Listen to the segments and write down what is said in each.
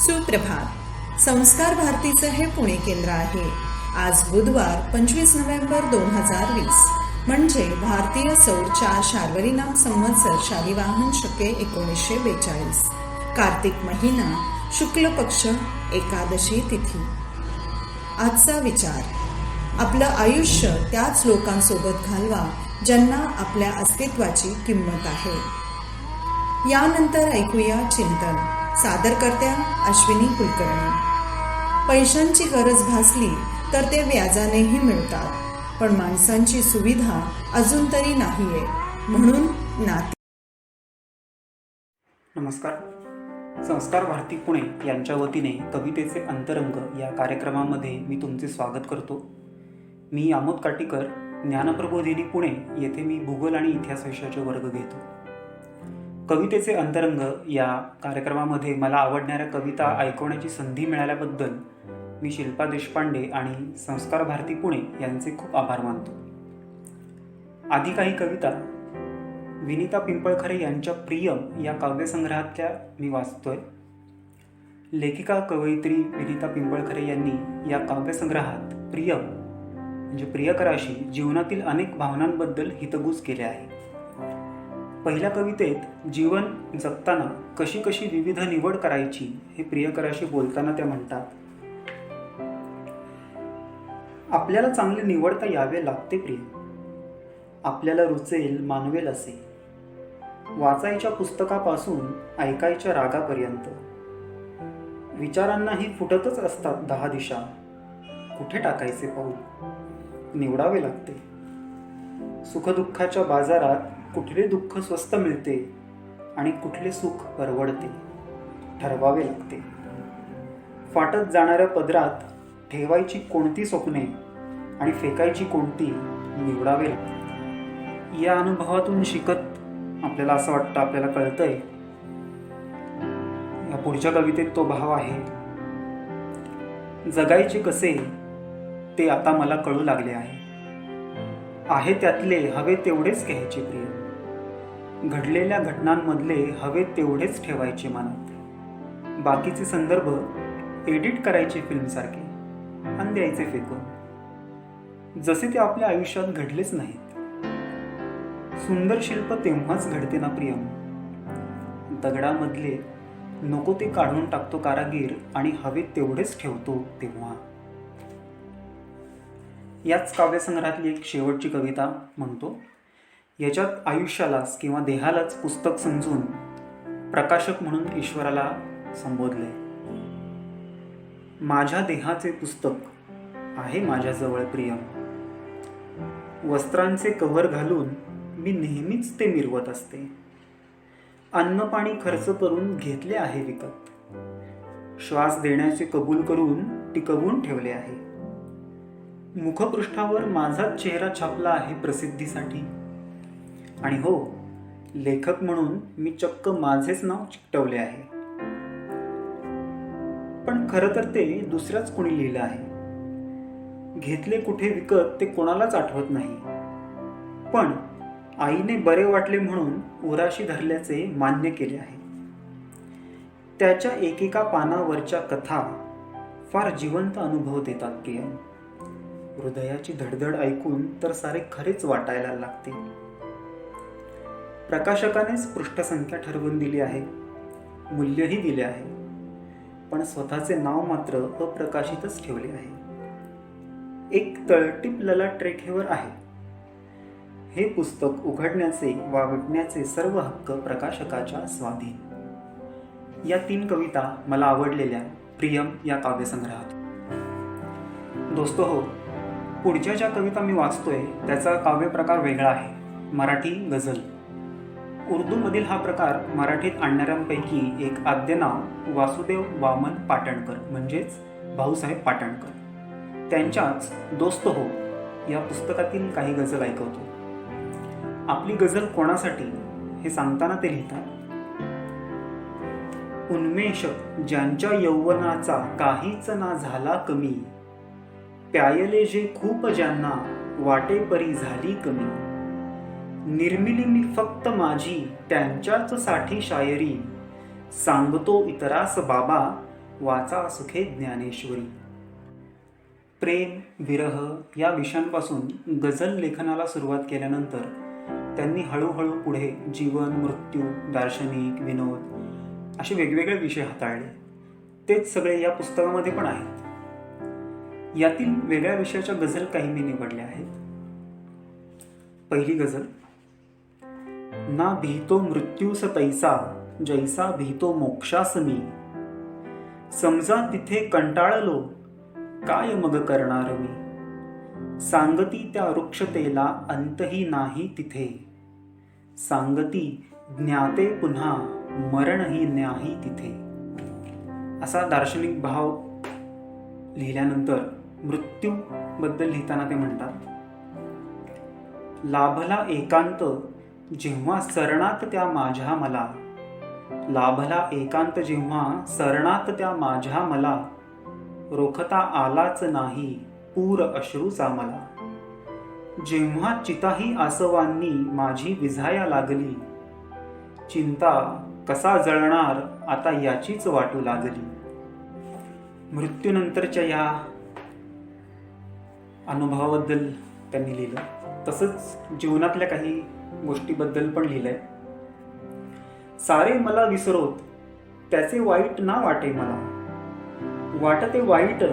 सुप्रभात. संस्कार भारतीचं हे पुणे केंद्र आहे. आज बुधवार 25 नोव्हेंबर 2020 म्हणजे भारतीय सौरच्या शार्वरी नाम संवत्सर शालिवाहन शके 1942 कार्तिक महिना शुक्ल पक्ष एकादशी तिथी. आजचा विचार: आपलं आयुष्य त्याच लोकांसोबत घालवा ज्यांना आपल्या अस्तित्वाची किंमत आहे. यानंतर ऐकूया चिंतन. सादरकर्त्या अश्विनी कुलकर्णी. पैशांची गरज भासली तर ते व्याजानेही मिळतात, पण माणसांची सुविधा अजून तरी नाहीये, म्हणून नाती. नमस्कार. संस्कार भारती पुणे यांच्या वतीने कवितेचे अंतरंग या कार्यक्रमामध्ये मी तुमचे स्वागत करतो. मी आमोद काटीकर, ज्ञानप्रबोधिनी पुणे येथे मी भूगोल आणि इतिहास विषयाचे वर्ग घेतो. कवितेचे अंतरंग या कार्यक्रमामध्ये मला आवडणाऱ्या कविता ऐकवण्याची संधी मिळाल्याबद्दल मी शिल्पा देशपांडे आणि संस्कार भारती पुणे यांचे खूप आभार मानतो. आधी काही कविता विनिता पिंपळखरे यांच्या प्रियम या काव्यसंग्रहातल्या मी वाचतोय. लेखिका कवयित्री विनिता पिंपळखरे यांनी या काव्यसंग्रहात प्रियम म्हणजे प्रियकराशी जीवनातील अनेक भावनांबद्दल हितगुज केले आहे. पहिल्या कवितेत जीवन जगताना कशी कशी विविध निवड करायची हे प्रियकराशी बोलताना त्या म्हणतात. आपल्याला चांगले निवडता यावे लागते प्रिय, आपल्याला रुचेल मानवेल असे, वाचायच्या पुस्तकापासून ऐकायच्या रागापर्यंत, विचारांनाही फुटतच असतात 10 दिशा, कुठे टाकायचे पाऊल निवडावे लागते. सुखदुःखाच्या बाजारात कुठले दुःख स्वस्त मिळते आणि कुठले सुख परवडते ठरवावे लागते. फाटत जाणाऱ्या पदरात ठेवायची कोणती स्वप्ने आणि फेकायची कोणती निवडावे लागते. या अनुभवातून शिकत आपल्याला असं वाटतं आपल्याला कळतंय. या पुढच्या कवितेत तो भाव आहे. जगायचे कसे ते आता मला कळू लागले आहे त्यातले हवे तेवढेच घ्यायचे प्रिय, घडलेल्या घटनांमधले हवे तेवढेच ठेवायचे मनात, बाकीचे संदर्भ एडिट करायचे फिल्मसारखे आणि द्यायचे फेकून, जसे ते आपल्या आयुष्यात घडलेच नाहीत. सुंदर शिल्प तेव्हाच घडते ना प्रियम, दगडामधले नको ते काढून टाकतो कारागीर आणि हवे तेवढेच ठेवतो तेव्हा. याच काव्यसंग्रहातली एक शेवटची कविता म्हणतो. याच्यात आयुष्यालाच किंवा देहालाच पुस्तक समजून प्रकाशक म्हणून ईश्वराला संबोधले. माझ्या देहाचे पुस्तक आहे माझ्याजवळ प्रियम, वस्त्रांचे कव्हर घालून मी नेहमीच ते मिरवत असते. अन्न पाणी खर्च करून घेतले आहे विकत, श्वास देण्याचे कबूल करून टिकवून ठेवले आहे. मुखपृष्ठावर माझाच चेहरा छापला आहे प्रसिद्धीसाठी, आणि हो, लेखक म्हणून मी चक्क माझेच नाव चिकटवले आहे. पण खरं तर ते दुसऱ्याच कोणी लिहिलं आहे. घेतले कुठे विकत ते कोणालाच आठवत नाही, पण आईने बरे वाटले म्हणून उराशी धरल्याचे मान्य केले आहे. त्याच्या एकेका पानावरच्या कथा फार जिवंत अनुभव देतात प्रियम. हृदयाची धडधड ऐकून तर सारे खरेच वाटायला लागते. प्रकाशकानेच पृष्ठसंख्या ठरवून दिली आहे, मूल्यही दिले आहे, पण स्वतःचे नाव मात्र अप्रकाशितच ठेवले आहे. एक तळटीप ललाट रेखेवर आहे. हे पुस्तक उघडण्याचे वा विकण्याचे सर्व हक्क प्रकाशकाच्या स्वाधीन. या 3 कविता मला आवडलेल्या प्रियम या काव्यसंग्रहात. दोस्तो हो, पुढच्या ज्या कविता मी वाचतोय त्याचा काव्यप्रकार वेगळा आहे, मराठी गझल. उर्दूमधील हा प्रकार मराठीत आणणाऱ्यांपैकी एक आद्यनाव वासुदेव वामन पाटणकर म्हणजेच भाऊसाहेब पाटणकर त्यांच्याच दोस्त हो या पुस्तकातील काही गझल ऐकवतो. आपली गझल कोणासाठी हे सांगताना ते लिहितात. उन्मेष ज्यांच्या यौवनाचा काहीच ना झाला कमी, प्यायले जे खूप ज्यांना वाटे परी झाली कमी, निर्मिली मी फक्त माझी त्यांच्याच साठी शायरी, सांगतो इतरास बाबा वाचा सुखे ज्ञानेश्वरी. प्रेम विरह या विषयांपासून गझल लेखनाला सुरुवात केल्यानंतर त्यांनी हळूहळू पुढे जीवन मृत्यू दार्शनिक विनोद असे वेगवेगळे विषय हाताळले. तेच सगळे या पुस्तकामध्ये पण आहेत. यातील वेगळ्या विषयाच्या गझल काही मी निवडल्या आहेत. पहिली गझल. ना भीतो मृत्यूस तैसा, जैसा भीतो मोक्षास मी. समजा तिथे कंटाळलो, काय मग करणार मी. सांगती त्या वृक्षतेला अंतही नाही तिथे. सांगती ज्ञाते पुन्हा मरणही नाही तिथे. असा दार्शनिक भाव लिहिल्यानंतर मृत्यू बद्दल लिहिताना ते म्हणतात, लाभला एकांत जेव्हा सरणात त्या माझ्या मला. लाभला एकांत जेव्हा सरणात त्या माझ्या मला. रोखता आलाच नाही पूर अश्रूचा मला. जेव्हा चिताही आसवांनी माझी विझाया लागली. चिंता कसा जळणार आता याचीच वाटू लागली. मृत्यूनंतरच्या या अनुभवाबद्दल त्यांनी लिहिलं. तसंच जीवनातल्या काही गोष्टीबद्दल पण लिहिलंय. सारे मला विसरोत त्याचे वाईट ना वाटे मला. वाटते वाईट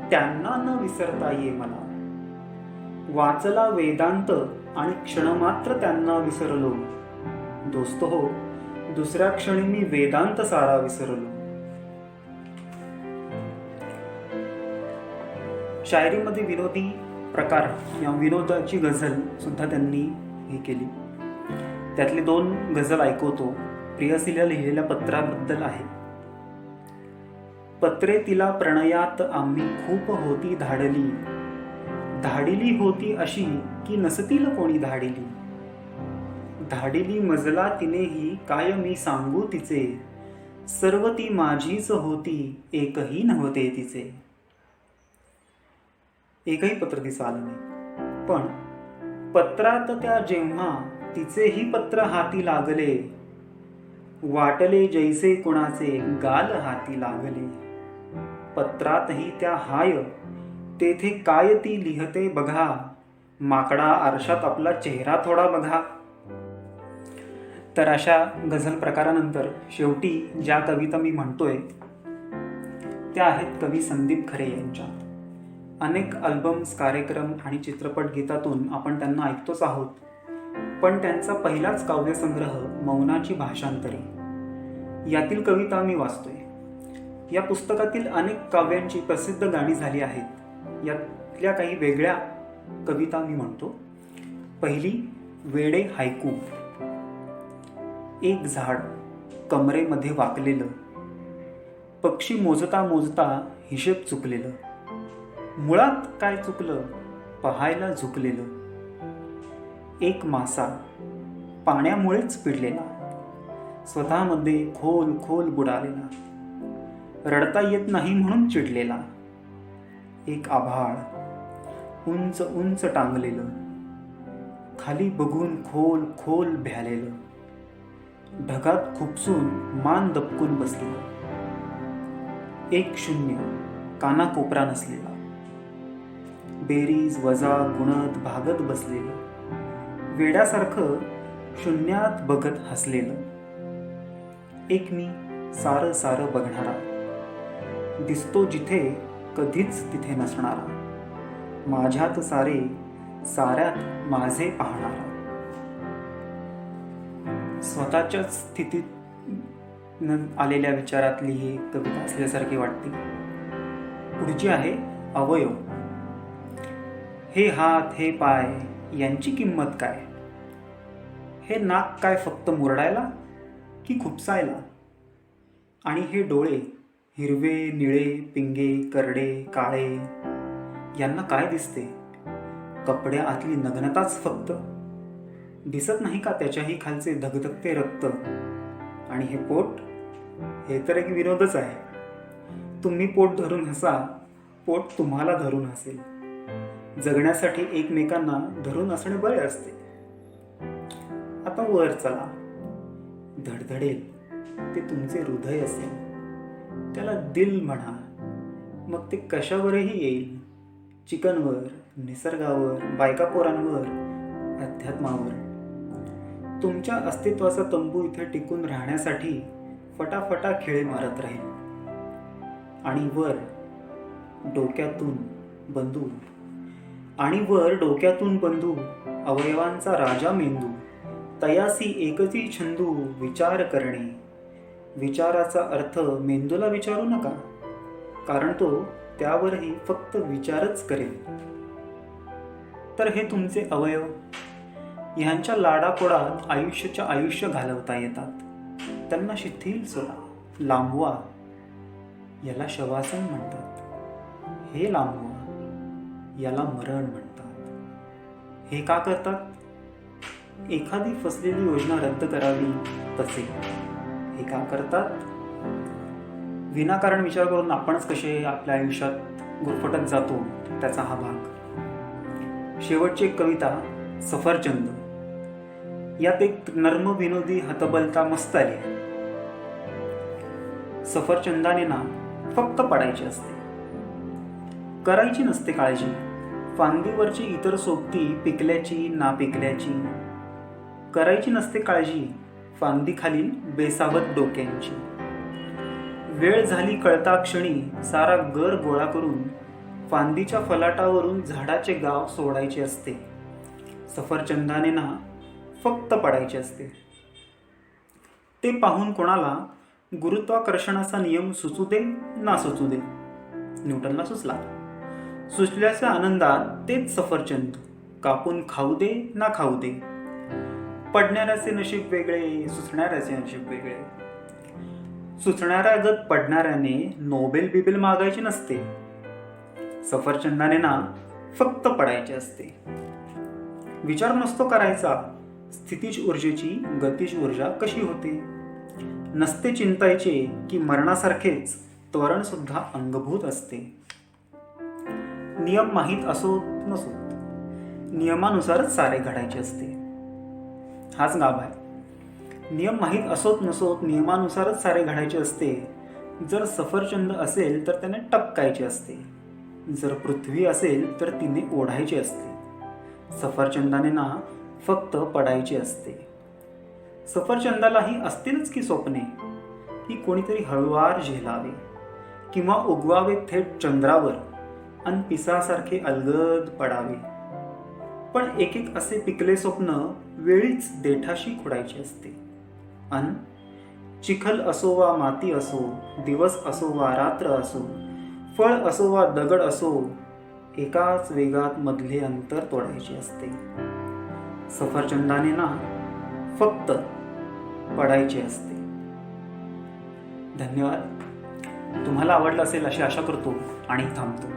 त्यांना न विसरता ये मला. वाचला वेदांत आणि क्षणमात्र त्यांना विसरलो. दोस्त हो, दुसऱ्या क्षणी मी वेदांत सारा विसरलो. शायरीमध्ये विनोदी प्रकार या विनोदाची गझल सुद्धा त्यांनी हे केली. त्यातले 2 गझल ऐकवतो. प्रेयसीला लिहिलेल्या पत्राबद्दल आहे. पत्रे तिला प्रणयात आम्ही खूप होती धाडली. धाडिली होती अशी की नसतील कोणी धाडिली. धाडिली मजला तिनेही काय मी सांगू तिचे. सर्व ती माझीच होती एकही नव्हते तिचे. एकही पत्र तिचं आलं नाही. पण पत्रात त्या जेव्हा तिचेही पत्र हाती लागले. वाटले जैसे कुणाचे गाल हाती लागले. पत्रातही त्या हाय तेथे काय ती लिहते बघा. माकडा आरशात आपला चेहरा थोडा बघा. तर अशा गझल प्रकारानंतर शेवटी ज्या कविता मी म्हणतोय त्या आहेत कवी संदीप खरे यांच्या. अनेक अल्बम्स, कार्यक्रम आणि चित्रपट गीतातून आपण त्यांना ऐकतोच आहोत. पण त्यांचा पहिलाच काव्यसंग्रह मौनाची भाषांतरे यातील कविता मी वाचतोय. या पुस्तकातील अनेक काव्यांची प्रसिद्ध गाणी झाली आहेत. यातल्या काही वेगळ्या कविता मी म्हणतो. पहिली, वेडे हायकू. एक झाड कमरेमध्ये वाकलेलं. पक्षी मोजता मोजता हिशेब चुकलेलं. मुळात काय चुकलं पहायला झुकलेलं. एक मासा पाण्यामुळेच पिडलेला. स्वतःमध्ये खोल खोल बुडालेला. रडता येत नाही म्हणून चिडलेला. एक आभाळ उंच उंच टांगलेलं. खाली बघून खोल खोल भ्यालेलं. ढगात खुपसून मान दबकून बसलेलं. एक शून्य कानाकोपरा नसलेला. बेरीज वजा गुणत भागत बसलेलं. वेड्यासारखं शून्यात बघत हसलेलं. एक मी सारं सारं बघणारा. दिसतो जिथे कधीच तिथे नसणारा. माझ्यात सारे साऱ्यात माझे पाहणारा. स्वतःच्याच स्थितीत आलेल्या विचारातली ही कविता असल्यासारखी वाटते. पुढची आहे अवयव. हे हात, हे पाय यांची किंमत काय. हे नाक काय फक्त मुरडायला की खुपसायला. आणि हे डोळे हिरवे, निळे, पिंगे, करडे, काळे यांना काय दिसते. कपड्या आतली नग्नताच फक्त. दिसत नाही का त्याच्याही खालचे धगधगते रक्त. आणि हे पोट, हे तर एक विनोदच आहे. तुम्ही पोट धरून हसा, पोट तुम्हाला धरून हसेल. जगण्यासाठी एकमेकांना धरून असणे बरे असते. आता वर चला. धडधडेल ते तुमचे हृदय असेल. त्याला दिल म्हणा, मग ते कशावरही येईल. चिकनवर, निसर्गावर, बायका पोरांवर, अध्यात्मावर. तुमच्या अस्तित्वाचा तंबू इथे टिकून राहण्यासाठी फटाफटा खेळे मारत राहील. आणि वर डोक्यातून बंधू, आणि वर डोक्यातून बंधू, अवयवांचा राजा मेंदू, तयासी एकची छंदू विचार करणे. विचाराचा अर्थ मेंदूला विचारू नका, कारण तो त्यावरही फक्त विचारच करेल. तर हे तुमचे अवयव, ह्यांच्या लाडाकोडात आयुष्य घालवता येतात. त्यांना शिथिल सोडा, लांबवा. याला शवासन म्हणतात. हे लांबवा, याला मरण म्हणतात. हे का करतात? एखादी फसलेली योजना रद्द करावी तसे. हे का करतात? विनाकारण विचार करून आपणच कसे आपल्या आयुष्यात गुरफटत जातो, त्याचा हा भाग. शेवटची एक कविता, सफरचंद. यात एक नर्म विनोदी हतबलता मस्त आली. सफरचंदाने ना फक्त पडायची असते, करायची नसते काळजी. फांदीवरची इतर सोबती पिकल्याची ना पिकल्याची. करायची नसते काळजी फांदीखालील बेसावत डोक्यांची. वेळ झाली कळता क्षणी सारा गर गोळा करून फांदीच्या फलाटावरून झाडाचे गाव सोडायचे असते. सफरचंदाने ना फक्त पडायचे असते. ते पाहून कोणाला गुरुत्वाकर्षणाचा नियम सुचू दे ना सुचू दे, न्यूटनला सुचला. सुचल्याच्या आनंदात तेच सफरचंद कापून खाऊ दे ना खाऊ दे. पडणाऱ्याचे नशीब वेगळे, सुचणाऱ्याचे नशीब वेगळे. सुचणाऱ्यागत पडणाऱ्याने नोबेल बिबेल मागायची नसते. सफरचंदाने ना फक्त पडायचे असते. विचार नसतो करायचा स्थितीज ऊर्जेची गतिज ऊर्जा कशी होते. नसते चिंतायचे की मरणासारखेच त्वरण सुद्धा अंगभूत असते. नियम माहीत असोत नसोत, नियमानुसारच सारे घडायचे असते. हाच गाभ आहे. नियम माहीत असोत नसोत, नियमानुसारच सारे घडायचे असते. जर सफरचंद असेल तर त्याने टपकायचे असते. जर पृथ्वी असेल तर तिने ओढायचे असते. सफरचंदाने ना फक्त पडायचे असते. सफरचंदालाही असतीलच की स्वप्ने, की कोणीतरी हळुवार झेलावे किंवा उगवावे थेट चंद्रावर आणि पिसासारखे अलगद पडावे. पण एक एक असे पिकले स्वप्न वेळीच देठाशी खुडायचे असते. अन चिखल असो वा माती असो, दिवस असो वा रात्र असो, फळ असो वा दगड असो, एकाच वेगात मधले अंतर तोडायचे असते. सफरचंदाने ना फक्त पडायचे असते. धन्यवाद. तुम्हाला आवडलं असेल अशी आशा करतो आणि थांबतो.